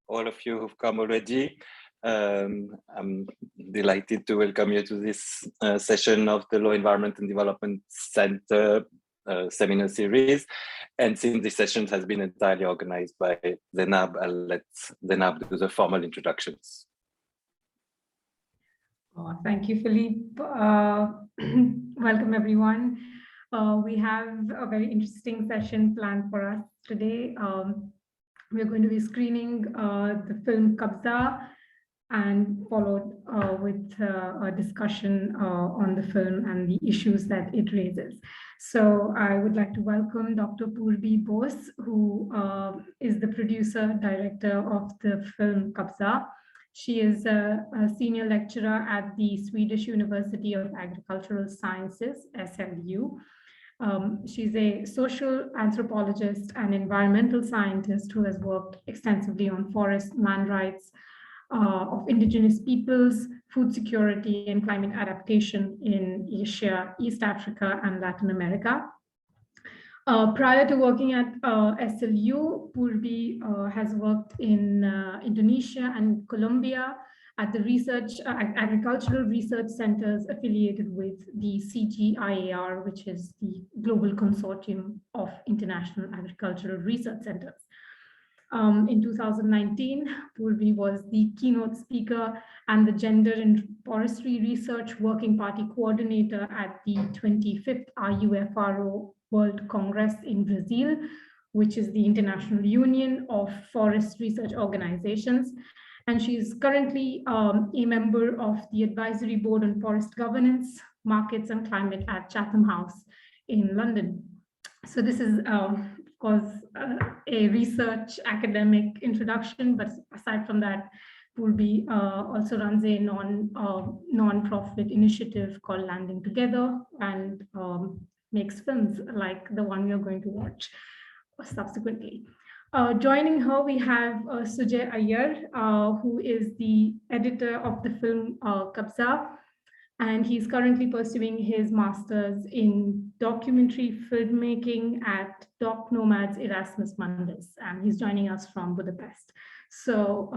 all of you who've come already. I'm delighted to welcome you to this session of the Law, Environment and Development Center seminar series. And since this session has been entirely organized by Zainab, I'll let Zainab do the formal introductions. Thank you, Philippe. Welcome, everyone. We have a very interesting session planned for us today. We're going to be screening the film Kabza and followed with a discussion on the film and the issues that it raises. So I would like to welcome Dr. Purabi Bose, who is the producer, director of the film Kabza. She is a senior lecturer at the Swedish University of Agricultural Sciences, SLU. She's a social anthropologist and environmental scientist who has worked extensively on forest, land rights of indigenous peoples, food security, and climate adaptation in Asia, East Africa, and Latin America. Prior to working at SLU, Purabi has worked in Indonesia and Colombia at the agricultural research centers affiliated with the CGIAR, which is the Global Consortium of International Agricultural Research Centers. In 2019, Purabi was the keynote speaker and the Gender and Forestry Research Working Party Coordinator at the 25th RUFRO World Congress in Brazil, which is the International Union of Forest Research Organizations. And she's currently a member of the Advisory Board on Forest Governance, Markets and Climate at Chatham House in London. So this is, of course, a research academic introduction, but aside from that, Purabi also runs a non-profit initiative called Landing Together and makes films like the one we are going to watch subsequently. Joining her, we have Sujay Iyer, who is the editor of the film Kabza, and he's currently pursuing his master's in documentary filmmaking at Doc Nomads Erasmus Mundus, and he's joining us from Budapest. So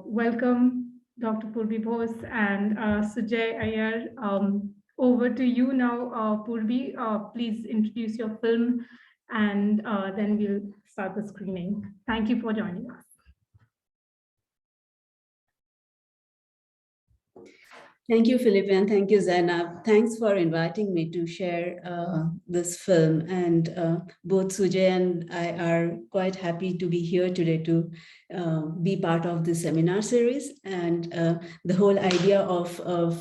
welcome, Dr. Purabi Bose and Sujay Iyer. Over to you now, Purabi. Please introduce your film, and then we'll start the screening. Thank you for joining us. Thank you, Philippe, and thank you, Zainab. Thanks for inviting me to share this film. And both Sujay and I are quite happy to be here today to be part of the seminar series. And the whole idea of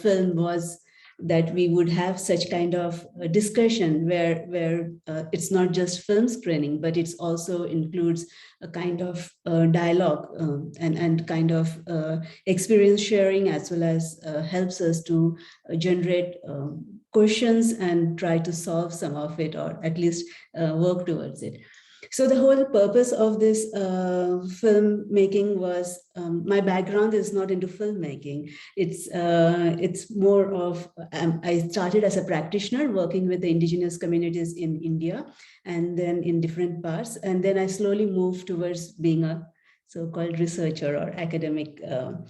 film was that we would have such kind of a discussion where it's not just film screening, but it also includes a kind of dialogue and kind of experience sharing, as well as helps us to generate questions and try to solve some of it, or at least work towards it. So the whole purpose of this filmmaking was, my background is not into filmmaking. It's more of, I started as a practitioner working with the indigenous communities in India and then in different parts. And then I slowly moved towards being a so-called researcher or academic. The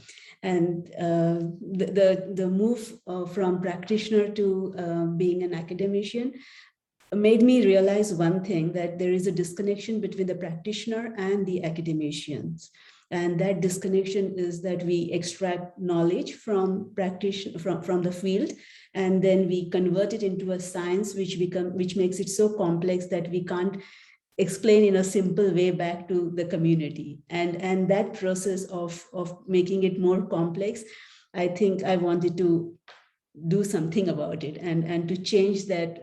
move from practitioner to being an academician made me realize one thing, that there is a disconnection between the practitioner and the academicians. And that disconnection is that we extract knowledge from the field, and then we convert it into a science which makes it so complex that we can't explain in a simple way back to the community. And that process of making it more complex, I think I wanted to do something about it and to change that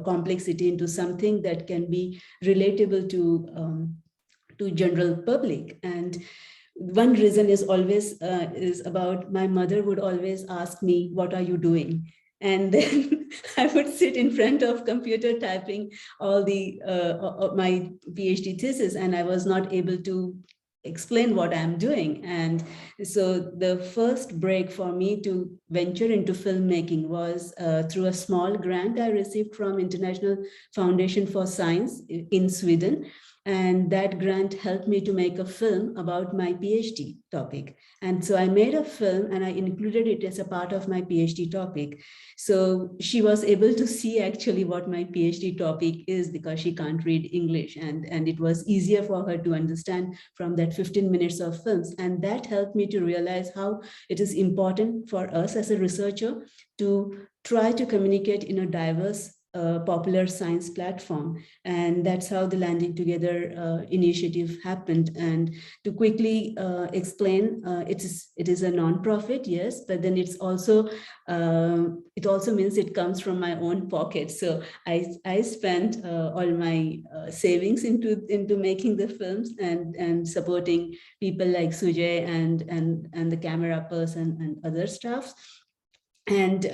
complexity into something that can be relatable to general public. And one reason is always is about, my mother would always ask me, what are you doing? And then I would sit in front of computer typing all the my PhD thesis, and I was not able to explain what I'm doing. And so the first break for me to venture into filmmaking was through a small grant I received from International Foundation for Science in Sweden. And that grant helped me to make a film about my PhD topic. And so I made a film and I included it as a part of my PhD topic. So she was able to see actually what my PhD topic is, because she can't read English. And it was easier for her to understand from that 15 minutes of films. And that helped me to realize how it is important for us as a researcher to try to communicate in a diverse popular science platform. And that's how the Landing Together initiative happened. And to quickly explain, it is a non-profit, yes, but then it also means it comes from my own pocket. So I spent all my savings into making the films and supporting people like Sujay and the camera person and other staff. And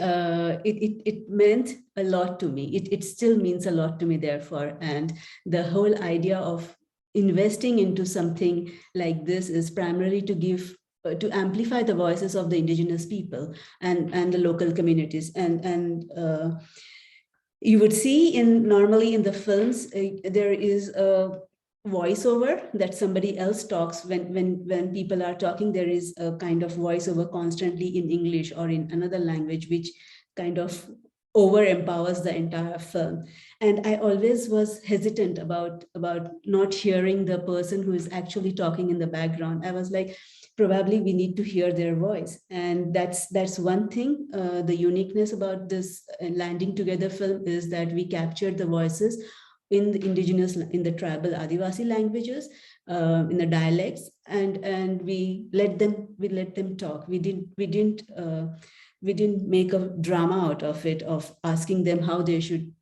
it meant a lot to me. It still means a lot to me, therefore. And the whole idea of investing into something like this is primarily to give, to amplify the voices of the indigenous people and the local communities. And you would see normally in the films, there is a voiceover that somebody else talks. When people are talking, there is a kind of voiceover constantly in English or in another language, which kind of over empowers the entire film. And I always was hesitant about not hearing the person who is actually talking in the background. I was like, probably we need to hear their voice. And that's one thing. The uniqueness about this Landing Together film is that we captured the voices in the indigenous, in the tribal Adivasi languages, in the dialects, and we let them talk. We didn't make a drama out of it, of asking them how they should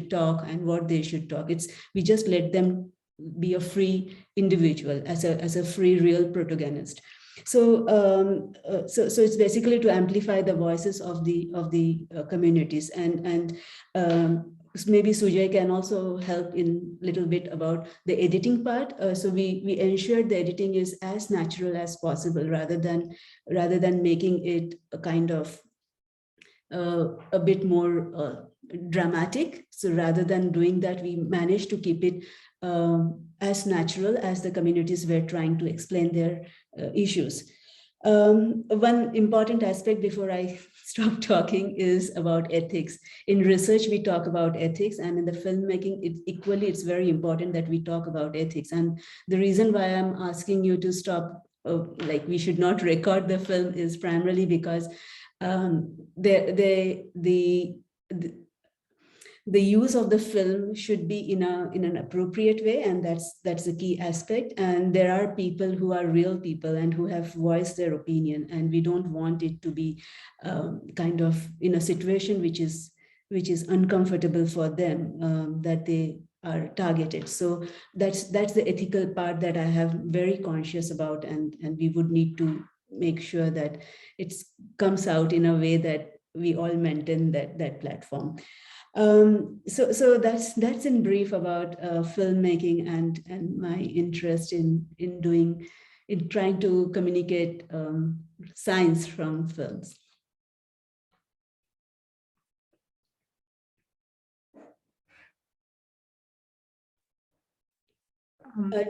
talk and what they should talk. We just let them be a free individual, as a free real protagonist. So so it's basically to amplify the voices of the communities. And maybe Sujay can also help in a little bit about the editing part. So we ensured the editing is as natural as possible, rather than making it a kind of a bit more dramatic. So rather than doing that, we managed to keep it as natural as the communities were trying to explain their issues. One important aspect before I stop talking is about ethics. In research, we talk about ethics, and in the filmmaking, it's very important that we talk about ethics. And the reason why I'm asking you to stop, like we should not record the film, is primarily because the use of the film should be in an appropriate way, and that's the key aspect. And there are people who are real people and who have voiced their opinion, and we don't want it to be kind of in a situation which is uncomfortable for them, that they are targeted. So that's the ethical part that I have very conscious about, and we would need to make sure that it comes out in a way that we all maintain that platform. So that's in brief about filmmaking and my interest in trying to communicate science from films.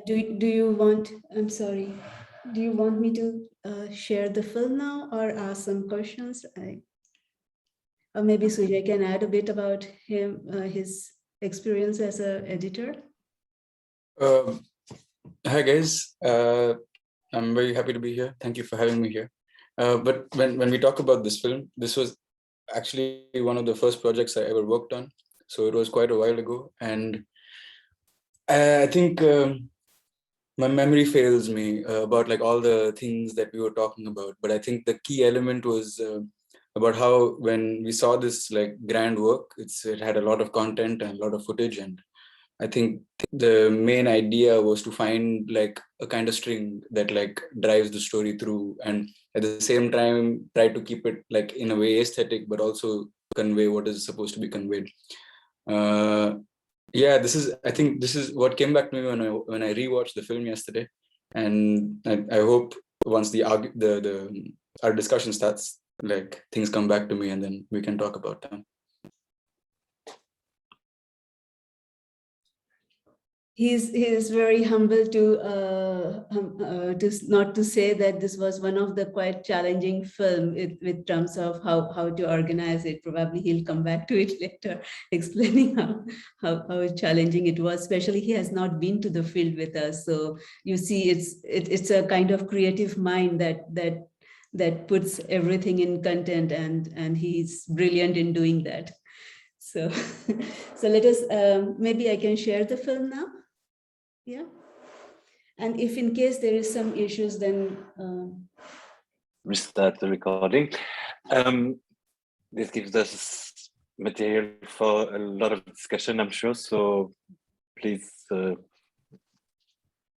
Do you want? I'm sorry. Do you want me to share the film now or ask some questions? Or maybe Sujay can add a bit about his experience as an editor. Hi guys, I'm very happy to be here. Thank you for having me here. But when we talk about this film, this was actually one of the first projects I ever worked on. So it was quite a while ago. And I think my memory fails me about like all the things that we were talking about. But I think the key element was about how when we saw this like grand work, it had a lot of content and a lot of footage. And I think the main idea was to find like a kind of string that like drives the story through, and at the same time try to keep it like in a way aesthetic, but also convey what is supposed to be conveyed. Yeah, I think this is what came back to me when I rewatched the film yesterday, and I hope once our discussion starts, like things come back to me, and then we can talk about them. He's very humble to not to say that this was one of the quite challenging film with terms of how to organize it. Probably he'll come back to it later, explaining how challenging it was. Especially he has not been to the field with us, so you see, it's a kind of creative mind that puts everything in content, and he's brilliant in doing that. So, so let us, maybe I can share the film now. Yeah. And if in case there is some issues, then restart the recording. This gives us material for a lot of discussion, I'm sure. So please,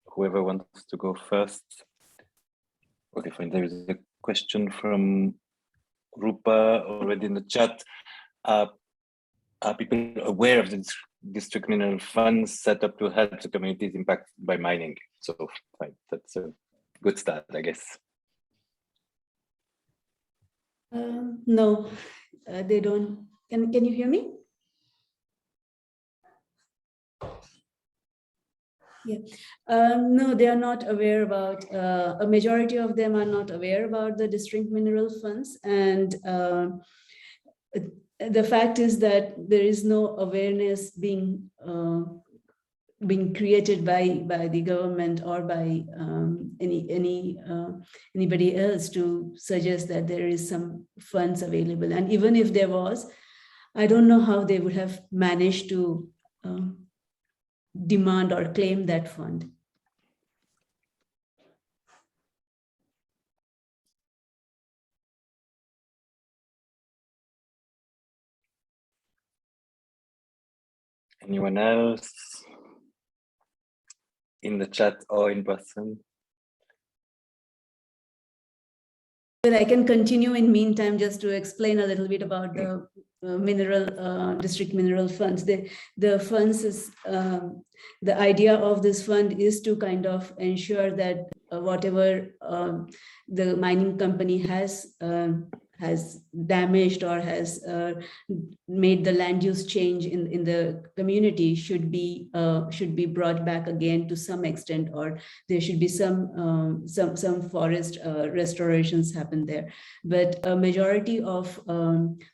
whoever wants to go first. Okay, fine. There is a question from Rupa already in the chat. Are people aware of the district mineral funds set up to help the communities impacted by mining? So fine, that's a good start, I guess. no, they don't. Can you hear me? Yeah. No, they are not aware about, a majority of them are not aware about the district mineral funds. And the fact is that there is no awareness being created by the government or by anybody else to suggest that there is some funds available. And even if there was, I don't know how they would have managed to demand or claim that fund. Anyone else in the chat or in person? But I can continue in meantime just to explain a little bit about the district mineral funds. The funds is, the idea of this fund is to kind of ensure that whatever the mining company has damaged or has made the land use change in the community should be brought back again to some extent, or there should be some forest restorations happen there. But a majority of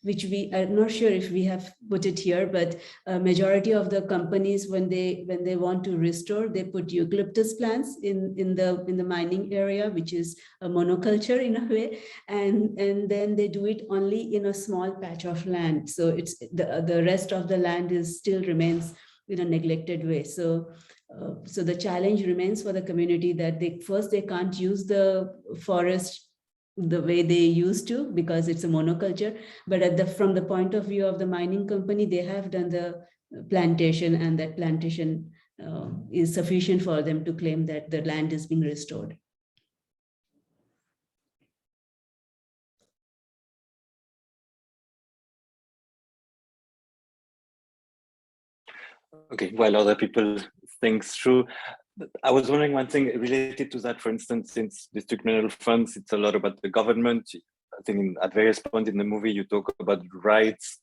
which I'm not sure if we have put it here, but a majority of the companies, when they want to restore, they put eucalyptus plants in the mining area, which is a monoculture in a way, and then they do it only in a small patch of land. So it's the rest of the land still remains in a neglected way. So the challenge remains for the community that they can't use the forest the way they used to because it's a monoculture. But from the point of view of the mining company, they have done the plantation, and that plantation is sufficient for them to claim that the land is being restored. Okay, while other people think through, I was wondering one thing related to that. For instance, since district mineral funds, it's a lot about the government. I think at various points in the movie, you talk about rights,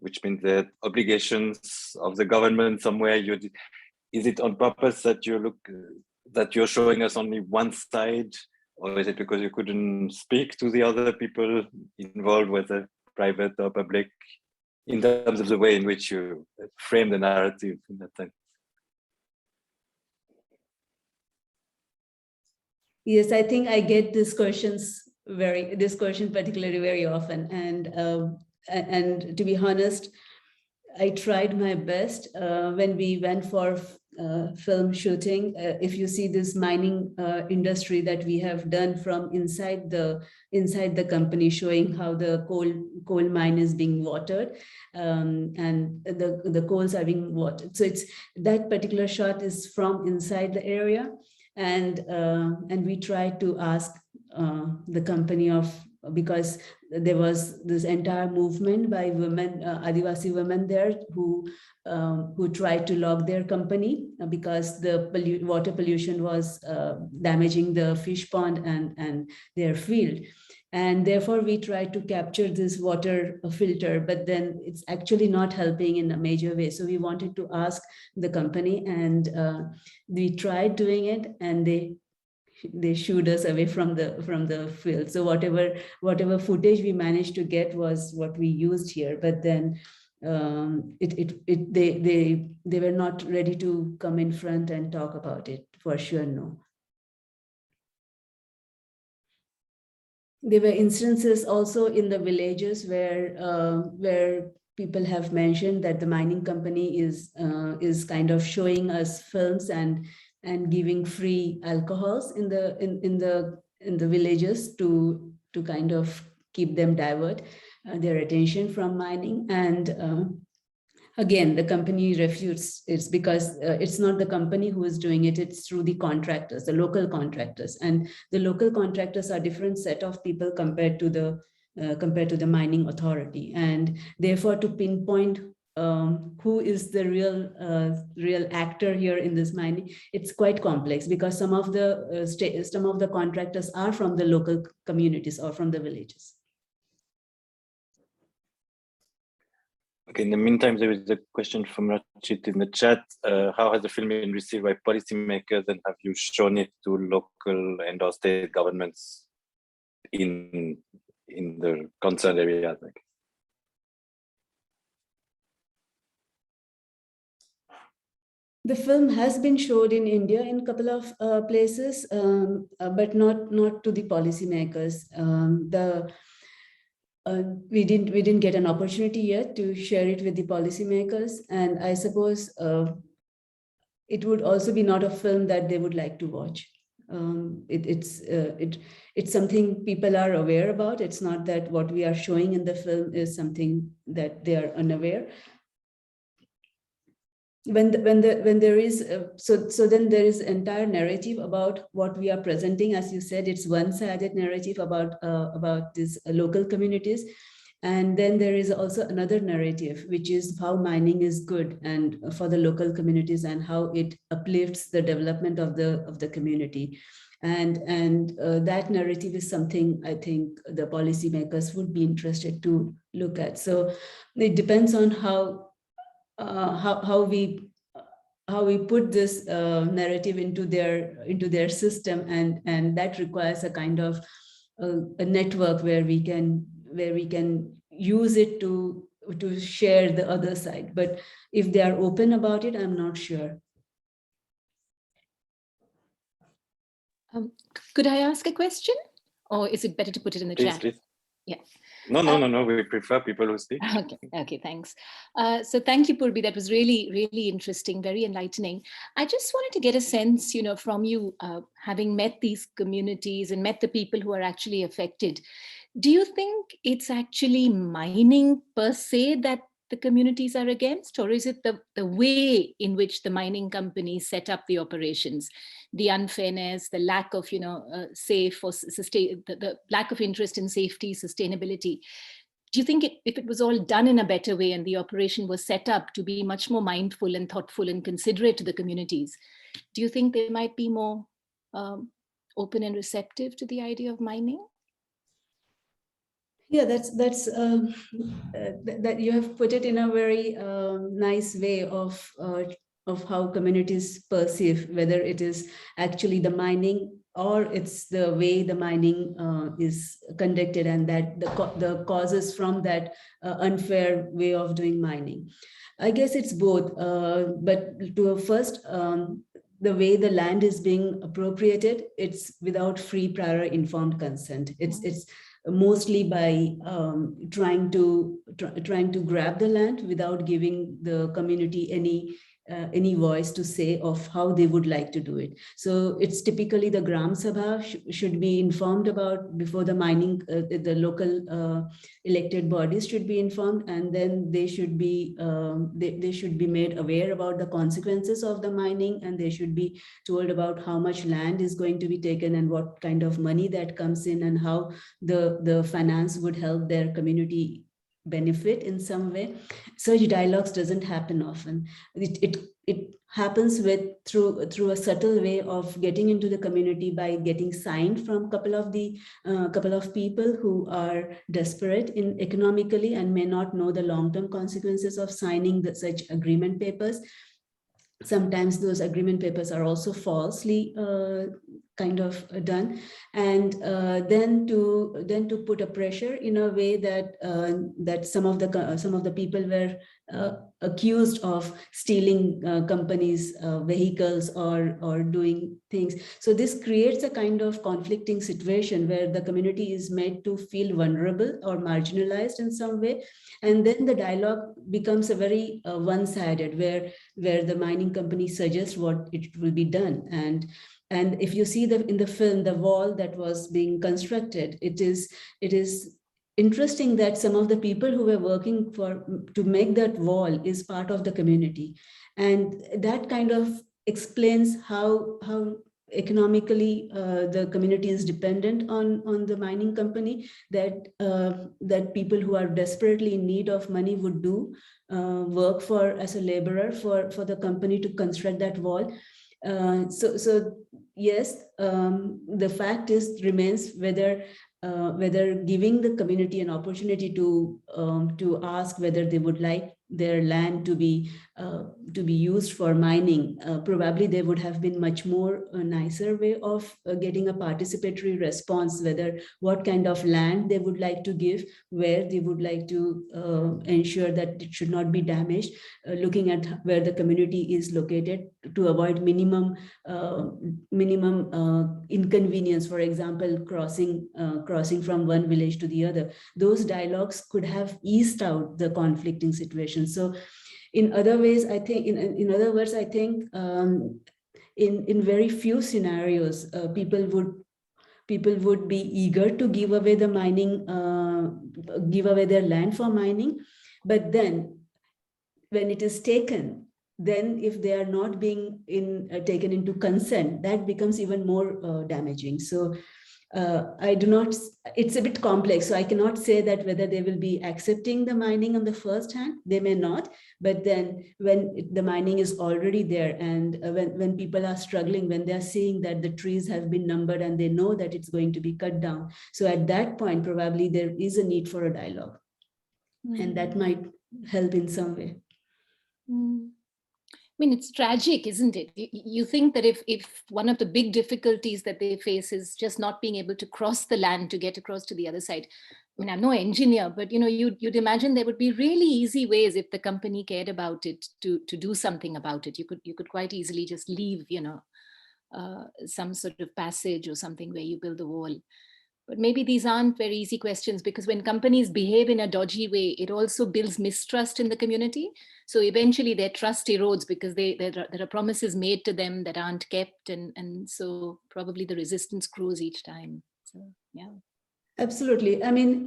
which means the obligations of the government somewhere. Is it on purpose that you're showing us only one side, or is it because you couldn't speak to the other people involved, whether private or public, in terms of the way in which you frame the narrative in that sense? Yes, I think I get this question particularly very often, and to be honest, I tried my best when we went for film shooting. If you see this mining industry that we have done from inside the company, showing how the coal mine is being watered, and the coals are being watered. So it's that particular shot is from inside the area, and we tried to ask the company because there was this entire movement by women, Adivasi women there, who tried to log their company because the water pollution was damaging the fish pond and their field. And therefore, we try to capture this water filter, but then it's actually not helping in a major way. So we wanted to ask the company, and we tried doing it, and they shooed us away from the field. So whatever footage we managed to get was what we used here. But then they were not ready to come in front and talk about it, for sure. No. There were instances also in the villages where people have mentioned that the mining company is kind of showing us films and giving free alcohols in the villages to kind of keep them divert their attention from mining. And again, the company refutes it because it's not the company who is doing it, it's through the contractors, the local contractors. And the local contractors are a different set of people compared to the mining authority. And therefore, to pinpoint who is the real actor here in this mining, it's quite complex, because some of the contractors are from the local communities or from the villages. Okay, in the meantime, there is a question from Rachit in the chat. How has the film been received by policymakers, and have you shown it to local and or state governments in the concerned areas? The film has been showed in India in a couple of places, but not to the policymakers. We didn't get an opportunity yet to share it with the policymakers, and I suppose it would also be not a film that they would like to watch. It's something people are aware about. It's not that what we are showing in the film is something that they are unaware. When there is then there is entire narrative about what we are presenting. As you said, it's one-sided narrative about these local communities, and then there is also another narrative, which is how mining is good and for the local communities, and how it uplifts the development of the community. And that narrative is something I think the policymakers would be interested to look at. So it depends on how we put this narrative into their system, and that requires a kind of a network where we can use it to share the other side. But if they are open about it, I'm not sure. Could I ask a question, or is it better to put it in the chat? Please. Yeah. No. We prefer people who speak. Okay, thanks. So thank you, Purabi. That was really, really interesting, very enlightening. I just wanted to get a sense, from you, having met these communities and met the people who are actually affected. Do you think it's actually mining per se that the communities are against, or is it the way in which the mining companies set up the operations, the unfairness, the lack of safe or the lack of interest in safety, sustainability? Do you think if it was all done in a better way and the operation was set up to be much more mindful and thoughtful and considerate to the communities, do you think they might be more open and receptive to the idea of mining? Yeah, that's that you have put it in a very nice way of how communities perceive, whether it is actually the mining or it's the way the mining is conducted, and that the causes from that unfair way of doing mining. I guess it's both, but to first, the way the land is being appropriated, it's without free, prior, informed consent. It's mostly by trying to grab the land without giving the community any voice to say of how they would like to do it. So it's typically the Gram Sabha should be informed about before the mining, the local elected bodies should be informed, and then they should be made aware about the consequences of the mining, and they should be told about how much land is going to be taken and what kind of money that comes in, and how the finance would help their community benefit in some way. Such dialogues doesn't happen often. It it happens through a subtle way of getting into the community by getting signed from couple of people who are desperate in economically and may not know the long-term consequences of signing such agreement papers. Sometimes those agreement papers are also falsely kind of done, and then to put a pressure in a way that that some of the people were accused of stealing companies' vehicles or doing things. So this creates a kind of conflicting situation where the community is made to feel vulnerable or marginalized in some way. And then the dialogue becomes a very one-sided, where the mining company suggests what it will be done. And if you see in the film, the wall that was being constructed, it is interesting that some of the people who were working to make that wall is part of the community. And that kind of explains how economically the community is dependent on the mining company, that people who are desperately in need of money would do work as a laborer for the company to construct that wall. So yes, the fact remains whether giving the community an opportunity to ask whether they would like their land to be used for mining, probably there would have been much more nicer way of getting a participatory response, whether what kind of land they would like to give, where they would like to ensure that it should not be damaged, looking at where the community is located to avoid minimum inconvenience, for example, crossing from one village to the other. Those dialogues could have eased out the conflicting situation. So in other ways, I think, in other words, I think in very few scenarios, people would be eager to give away the mining, give away their land for mining. But then when it is taken, then if they are not being taken into consent, that becomes even more damaging. So it's a bit complex. So I cannot say that whether they will be accepting the mining on the first hand, they may not. But then when the mining is already there, and when people are struggling, when they're seeing that the trees have been numbered and they know that it's going to be cut down. So at that point, probably there is a need for a dialogue. And that might help in some way. I mean, it's tragic, isn't it? You think that if one of the big difficulties that they face is just not being able to cross the land to get across to the other side. I mean, I'm no engineer, but you'd imagine there would be really easy ways, if the company cared about it, to do something about it. You could quite easily just leave, some sort of passage or something where you build a wall. But maybe these aren't very easy questions, because when companies behave in a dodgy way, it also builds mistrust in the community. So eventually their trust erodes because there are promises made to them that aren't kept. And so probably the resistance grows each time. So, yeah. Absolutely. I mean,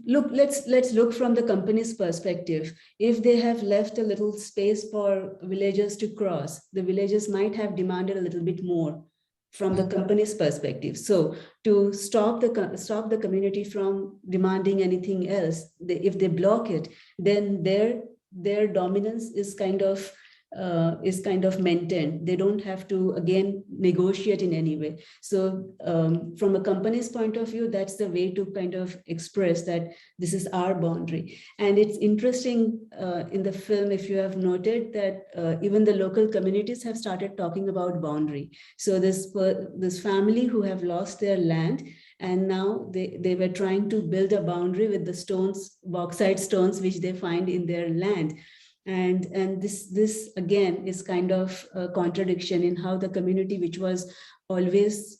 look, let's look from the company's perspective. If they have left a little space for villagers to cross, the villagers might have demanded a little bit more from the company's perspective. So to stop the community from demanding anything else, if they block it, then their dominance is kind of maintained. They don't have to again negotiate in any way. So from a company's point of view, that's the way to kind of express that this is our boundary. And it's interesting in the film, if you have noted, that even the local communities have started talking about boundary. So this family who have lost their land, and now they were trying to build a boundary with the stones, bauxite stones, which they find in their land. And this again is kind of a contradiction in how the community, which was always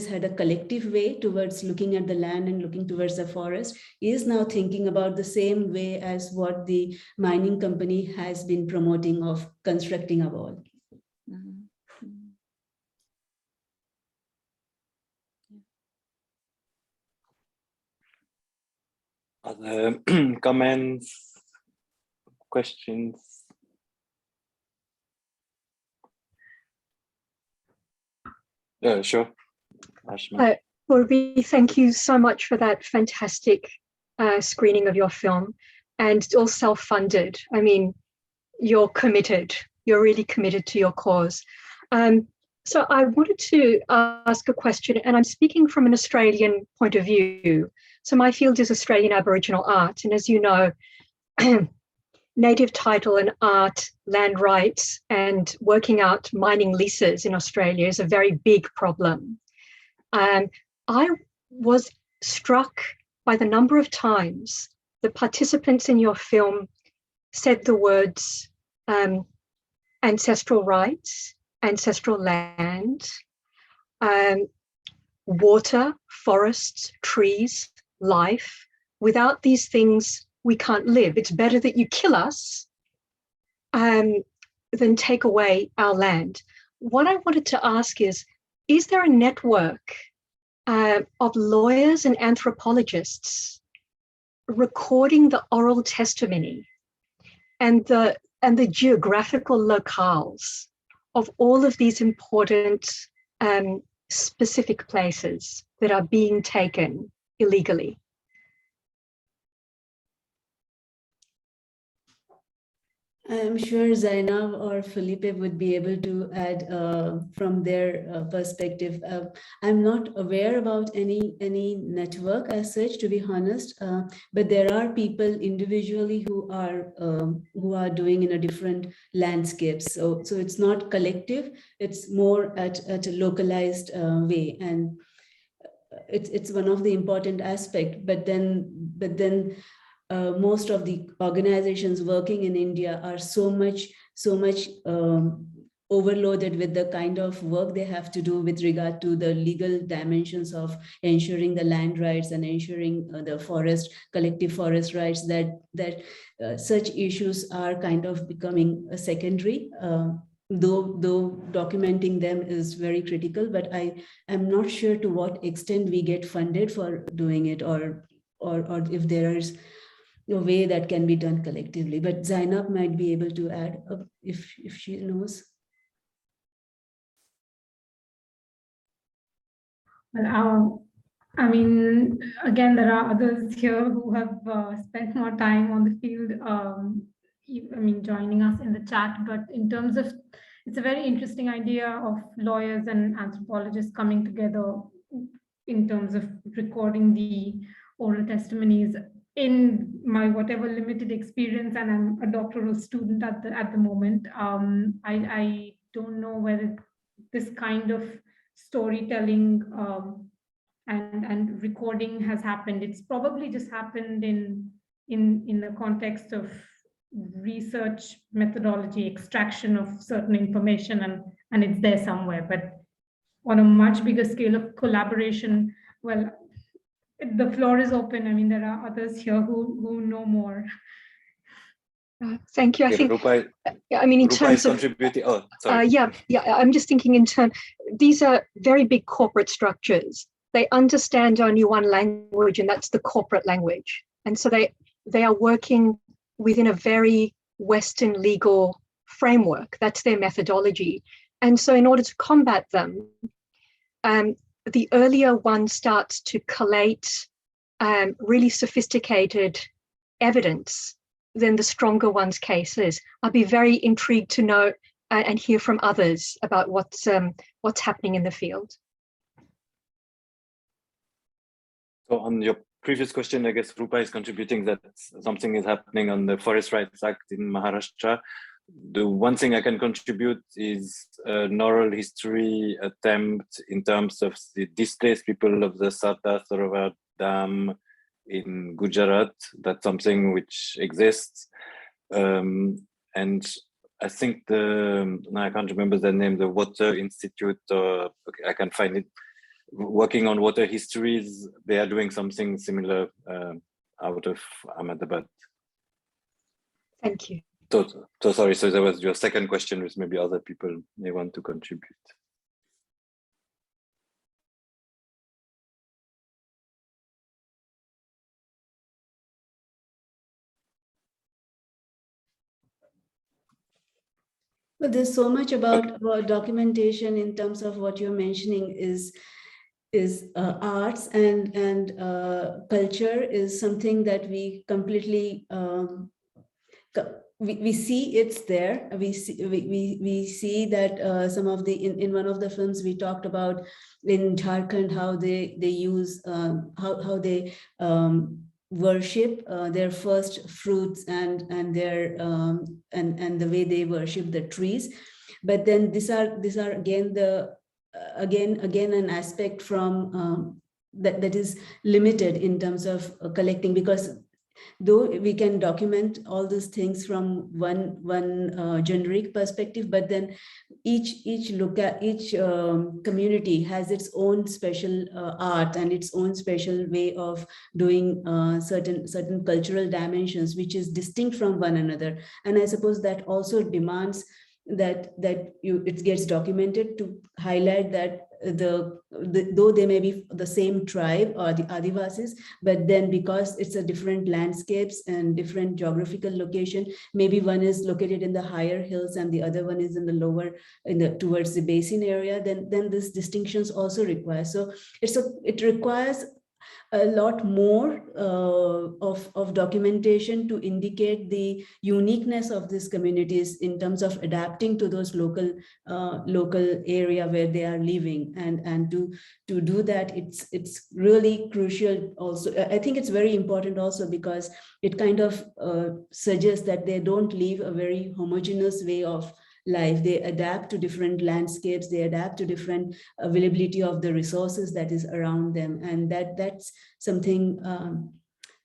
had a collective way towards looking at the land and looking towards the forest, is now thinking about the same way as what the mining company has been promoting of constructing a wall. Other comments? Questions? Sure. Purabi, thank you so much for that fantastic screening of your film. And it's all self-funded. I mean, you're committed. you're really committed to your cause. So I wanted to ask a question, and I'm speaking from an Australian point of view. So my field is Australian Aboriginal art, and as you know, native title and art, land rights, and working out mining leases in Australia is a very big problem. I was struck by the number of times the participants in your film said the words ancestral rights, ancestral land, water, forests, trees, life. Without these things, we can't live. It's better that you kill us than take away our land. What I wanted to ask is there a network of lawyers and anthropologists recording the oral testimony and the geographical locales of all of these important specific places that are being taken illegally? I'm sure Zainab or Felipe would be able to add from their perspective. I'm not aware about any network as such, to be honest, but there are people individually who are doing in a different landscapes. So it's not collective; it's more at a localized way, and it's one of the important aspect. But then. Most of the organizations working in India are so much overloaded with the kind of work they have to do with regard to the legal dimensions of ensuring the land rights and ensuring the collective forest rights, that such issues are kind of becoming secondary. Though documenting them is very critical, but I am not sure to what extent we get funded for doing it, or if there is a way that can be done collectively. But Zainab might be able to add if she knows. Well, I mean, again, there are others here who have spent more time on the field, I mean, joining us in the chat. But in terms of, it's a very interesting idea of lawyers and anthropologists coming together in terms of recording the oral testimonies. In my whatever limited experience, and I'm a doctoral student at the moment, I don't know whether this kind of storytelling and recording has happened. It's probably just happened in the context of research methodology, extraction of certain information, and it's there somewhere. But on a much bigger scale of collaboration, well, the floor is open. I mean, there are others here who know more. Thank you. I think, I mean, in terms of contributing. Oh, sorry. Yeah. I'm just thinking in terms. These are very big corporate structures. They understand only one language, and that's the corporate language. And so they are working within a very Western legal framework. That's their methodology. And so, in order to combat them, the earlier one starts to collate really sophisticated evidence, then the stronger one's case is. I'll be very intrigued to know and hear from others about what's happening in the field. So on your previous question, I guess Rupa is contributing that something is happening on the Forest Rights Act in Maharashtra. The one thing I can contribute is an oral history attempt in terms of the displaced people of the Sarda Sarovar Dam in Gujarat. That's something which exists. And I think I can't remember the name, the Water Institute, okay, I can find it, working on water histories. They are doing something similar out of Ahmedabad. Thank you. So sorry, so there was your second question, which maybe other people may want to contribute. But there's so much about documentation in terms of what you're mentioning is arts and culture is something that we completely we see it's there. We see that some of the in one of the films we talked about in Jharkhand how they use how they worship their first fruits and their and the way they worship the trees. But then these are again the again an aspect from that is limited in terms of collecting, because though we can document all these things from one generic perspective, but then each community has its own special art and its own special way of doing certain cultural dimensions, which is distinct from one another. And I suppose that also demands that it gets documented to highlight that though they may be the same tribe or the Adivasis, but then because it's a different landscapes and different geographical location, maybe one is located in the higher hills and the other one is in the lower towards the basin area, then this distinctions also require. So it requires a lot more of documentation to indicate the uniqueness of these communities in terms of adapting to those local area where they are living, and to do that it's really crucial. Also, I think it's very important also because it kind of suggests that they don't live a very homogeneous way of life. They adapt to different landscapes, they adapt to different availability of the resources that is around them, and that's something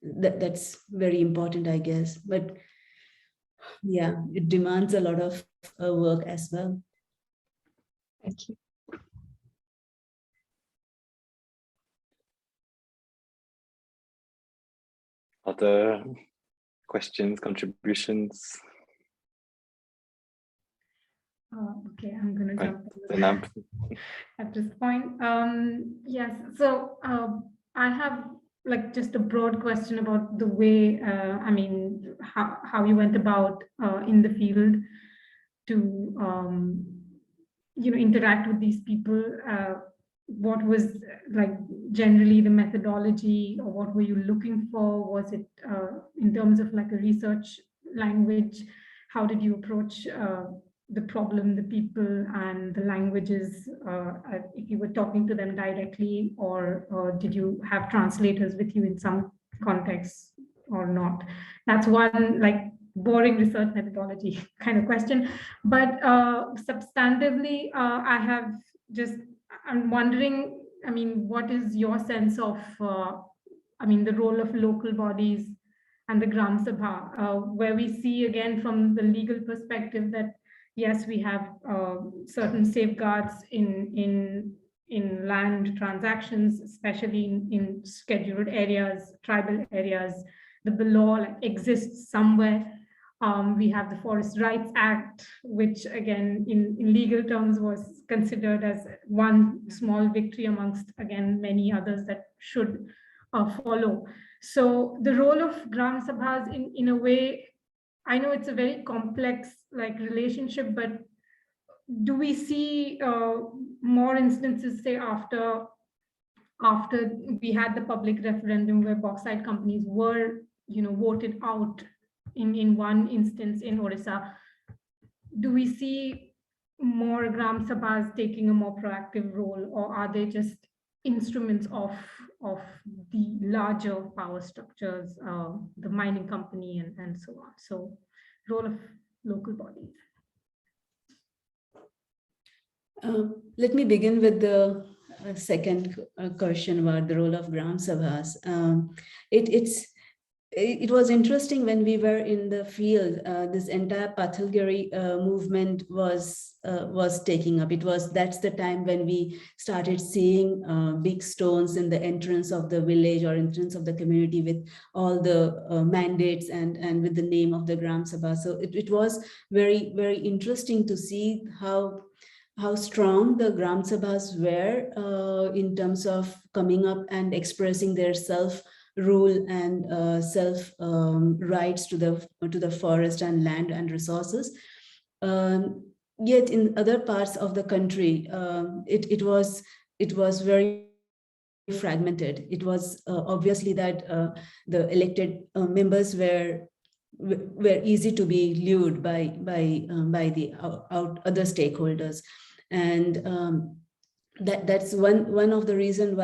that's very important, I guess. But yeah, it demands a lot of work as well. Thank you. Other questions, contributions? Okay, I'm going to jump at this point. Yes, so I have like just a broad question about the way, I mean, how you went about in the field to, interact with these people. What was like generally the methodology, or what were you looking for? Was it in terms of like a research language? How did you approach the problem, the people, and the languages, if you were talking to them directly, or did you have translators with you in some contexts or not? That's one like boring research methodology kind of question. But substantively, I'm wondering, I mean, what is your sense of, the role of local bodies and the Gram Sabha, where we see again from the legal perspective that yes, we have certain safeguards in land transactions, especially in scheduled areas, tribal areas. The law exists somewhere. We have the Forest Rights Act, which again, in legal terms, was considered as one small victory amongst, again, many others that should follow. So the role of Gram Sabhas in a way, I know it's a very complex like relationship, but do we see more instances, say after we had the public referendum where bauxite companies were, voted out in one instance in Orissa? Do we see more Gram Sabhas taking a more proactive role, or are they just instruments of the larger power structures, the mining company and so on? So role of local bodies. Let me begin with the second question about the role of Gram Sabhas. It was interesting when we were in the field. This entire Pathalgiri movement was taking up. That's the time when we started seeing big stones in the entrance of the village or entrance of the community with all the mandates and with the name of the Gram Sabha. So it was very, very interesting to see how strong the Gram Sabhas were in terms of coming up and expressing their self-rule and rights to the forest and land and resources. Yet in other parts of the country, it was very fragmented. It was obviously that the elected members were were easy to be lured by the other stakeholders, and that's one of the reasons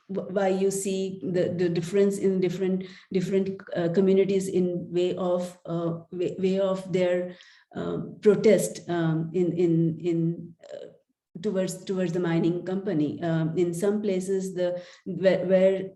why you see the difference in different communities in way of their protest towards the mining company. In some places, where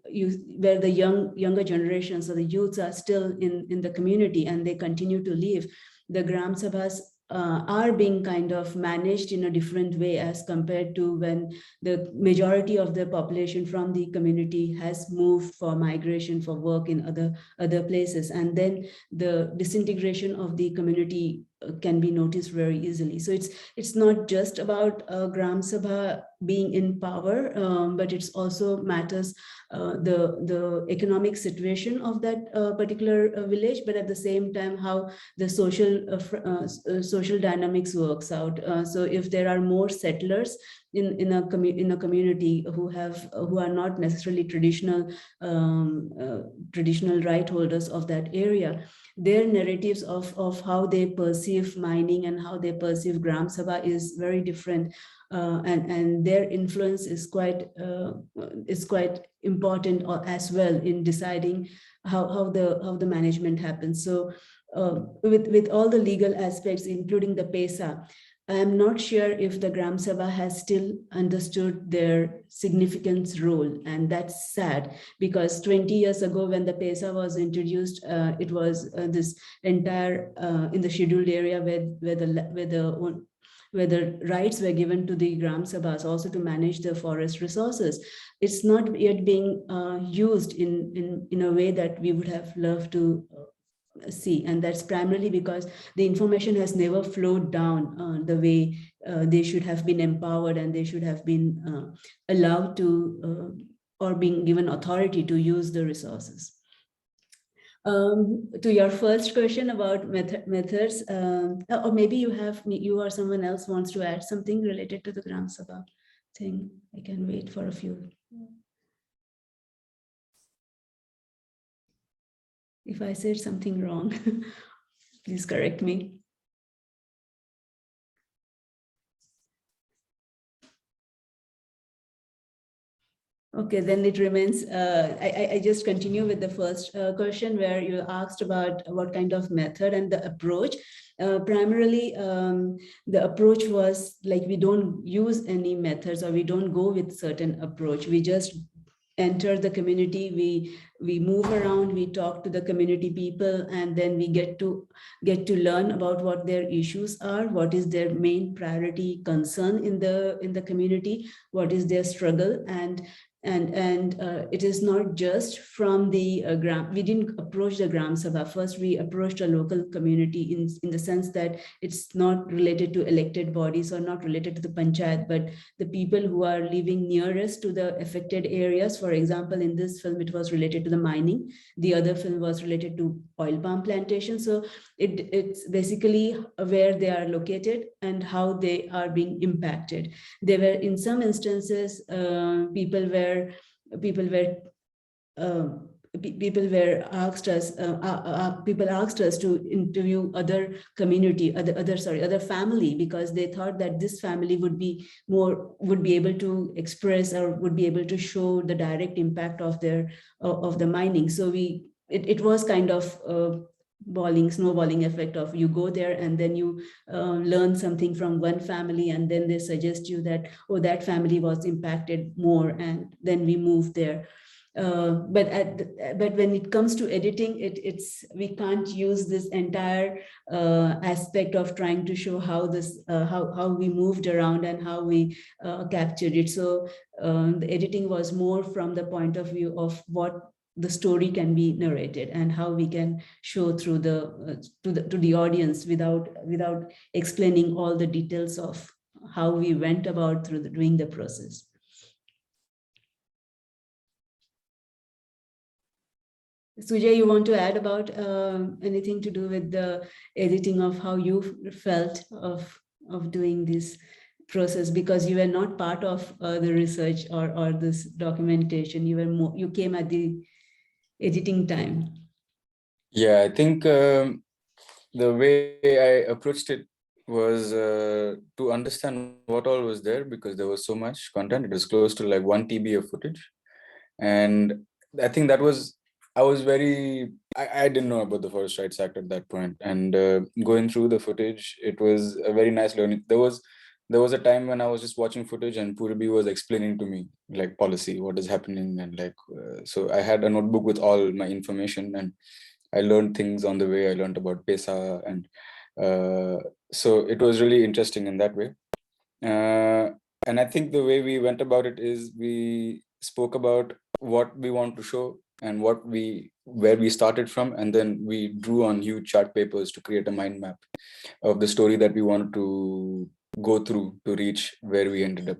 the younger generations or the youths are still in the community and they continue to live, the Gram Sabhas are being kind of managed in a different way as compared to when the majority of the population from the community has moved for migration, for work in other places, and then the disintegration of the community can be noticed very easily. So it's not just about Gram Sabha being in power, but it's also matters the economic situation of that particular village, but at the same time how the social dynamics works out. So if there are more settlers in a community who are not necessarily traditional right holders of that area, their narratives of how they perceive mining and how they perceive Gram Sabha is very different, and their influence is quite important as well in deciding how the management happens. So with all the legal aspects, including the PESA, I am not sure if the Gram Sabha has still understood their significance role, and that's sad, because 20 years ago when the PESA was introduced, it was this entire in the scheduled area where the rights were given to the Gram Sabhas also to manage the forest resources. It's not yet being used in a way that we would have loved to see, and that's primarily because the information has never flowed down the way they should have been empowered, and they should have been allowed to or being given authority to use the resources. To your first question about methods, or maybe you or someone else wants to add something related to the Gram Sabha thing. I can wait for a few. If I said something wrong, please correct me. Okay, then it remains, I just continue with the first question where you asked about what kind of method and the approach. Primarily, the approach was like, we don't use any methods, or we don't go with certain approach. We just enter the community, we move around, we talk to the community people, and then we get to learn about what their issues are, what is their main priority concern in the community, what is their struggle, and it is not just from the we didn't approach the Gram Sabha. First, we approached a local community in the sense that it's not related to elected bodies or not related to the panchayat, but the people who are living nearest to the affected areas. For example, in this film, it was related to the mining. The other film was related to oil palm plantation. So it's basically where they are located and how they are being impacted. There were, in some instances, people asked us to interview other family, because they thought that this family would be able to express or would be able to show the direct impact of the mining. So it was kind of snowballing effect of, you go there and then you learn something from one family, and then they suggest you that, oh, that family was impacted more, and then we move there. But when it comes to editing, we can't use this entire aspect of trying to show how we moved around and how we captured it. So the editing was more from the point of view of what the story can be narrated and how we can show through to the audience without explaining all the details of how we went about doing the process. Sujay, you want to add about anything to do with the editing, of how you felt of doing this process, because you were not part of the research or this documentation. You came at the editing time. Yeah, I think the way I approached it was to understand what all was there, because there was so much content. It was close to like 1 TB of footage. And I think that was, I didn't know about the Forest Rights Act at that point. And going through the footage, it was a very nice learning. There was a time when I was just watching footage and Purabi was explaining to me like policy, what is happening. And like, so I had a notebook with all my information, and I learned things on the way. I learned about PESA, and so it was really interesting in that way. And I think the way we went about it is we spoke about what we want to show and where we started from, and then we drew on huge chart papers to create a mind map of the story that we wanted to go through to reach where we ended up.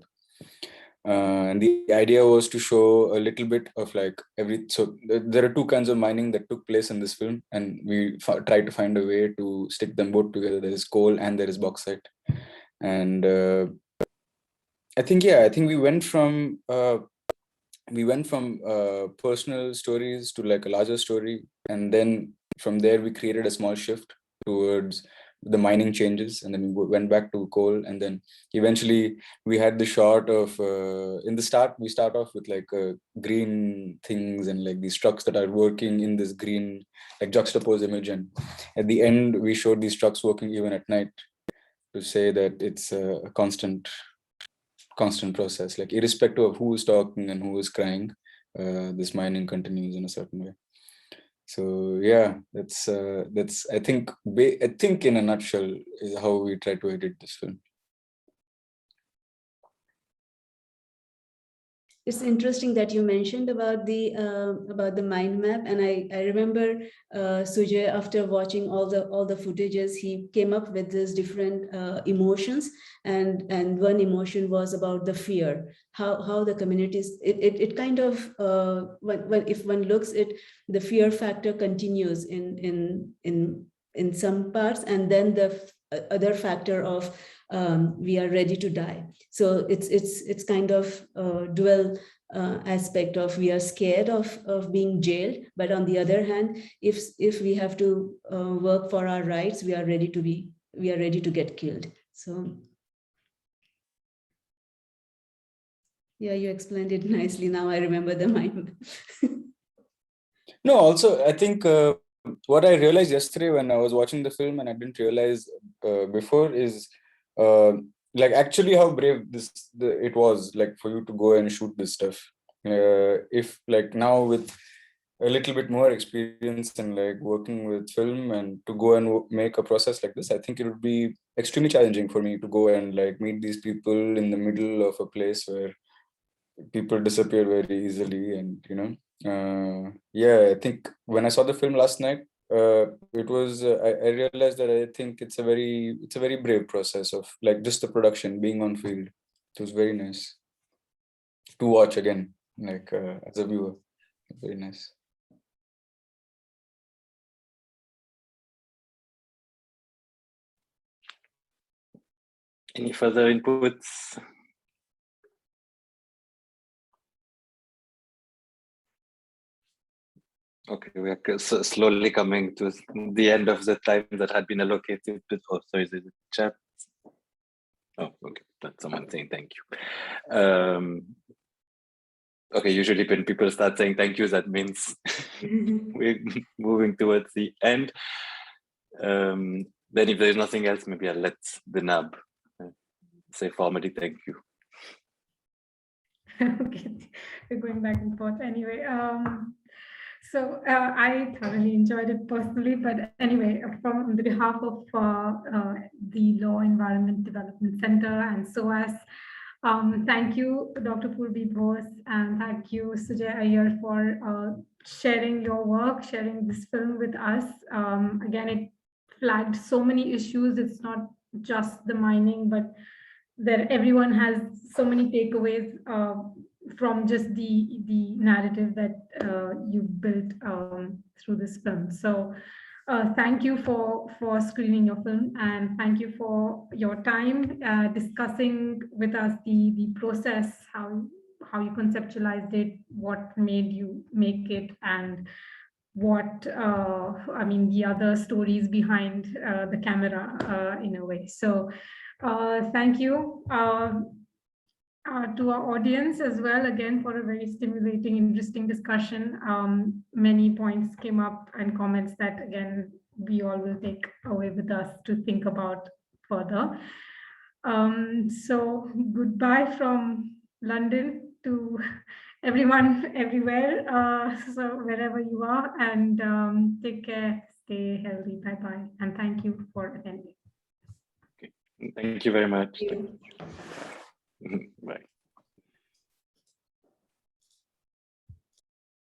And the idea was to show a little bit of like so there are two kinds of mining that took place in this film, and we tried to find a way to stick them both together. There is coal and there is bauxite. And I think we went from personal stories to like a larger story, and then from there we created a small shift towards the mining changes, and then we went back to coal, and then eventually we had the shot of in the start we start off with like green things and like these trucks that are working in this green like juxtaposed image, and at the end we showed these trucks working even at night to say that it's a constant process, like irrespective of who is talking and who is crying, this mining continues in a certain way. So yeah, that's I think in a nutshell is how we try to edit this film. It's interesting that you mentioned about the mind map, and I remember Sujay, after watching all the footages, he came up with these different emotions, and one emotion was about the fear. How the communities it kind of when if one looks at the fear factor continues in some parts, and then the other factor of we are ready to die. So it's kind of dual aspect of we are scared of being jailed, but on the other hand, if we have to work for our rights, we are ready to get killed. So yeah, you explained it nicely. Now I remember the mind. No, also I think what I realized yesterday when I was watching the film, and I didn't realize before, is like actually how brave it was, like for you to go and shoot this stuff. If like now with a little bit more experience and like working with film, and to go and make a process like this, I think it would be extremely challenging for me to go and like meet these people in the middle of a place where people disappear very easily. And yeah, I think when I saw the film last night, it was I realized that I think it's a very brave process of like just the production, being on field. It was very nice to watch again, like as a viewer. Very nice. Any further inputs? Okay, we are slowly coming to the end of the time that had been allocated. Oh, sorry, is it the chat? Oh, okay, that's someone saying thank you. Okay, usually when people start saying thank you, that means we're moving towards the end. Then if there's nothing else, maybe I'll let the nab say formally thank you. Okay, we're going back and forth anyway. So I thoroughly enjoyed it personally, but anyway, from the behalf of the Law Environment Development Center and SOAS, thank you, Dr. Purabi Bose, and thank you, Sujay Iyer, for sharing your work, sharing this film with us. Again, it flagged so many issues. It's not just the mining, but that everyone has so many takeaways from just the narrative that you built through this film. So thank you for screening your film, and thank you for your time discussing with us the process, how you conceptualized it, what made you make it, and what the other stories behind the camera in a way. So thank you to our audience as well, again, for a very stimulating, interesting discussion. Many points came up and comments that, again, we all will take away with us to think about further. So goodbye from London to everyone everywhere, so wherever you are, and take care, stay healthy, bye-bye, and thank you for attending. Okay. Thank you very much. Thank you. Bye.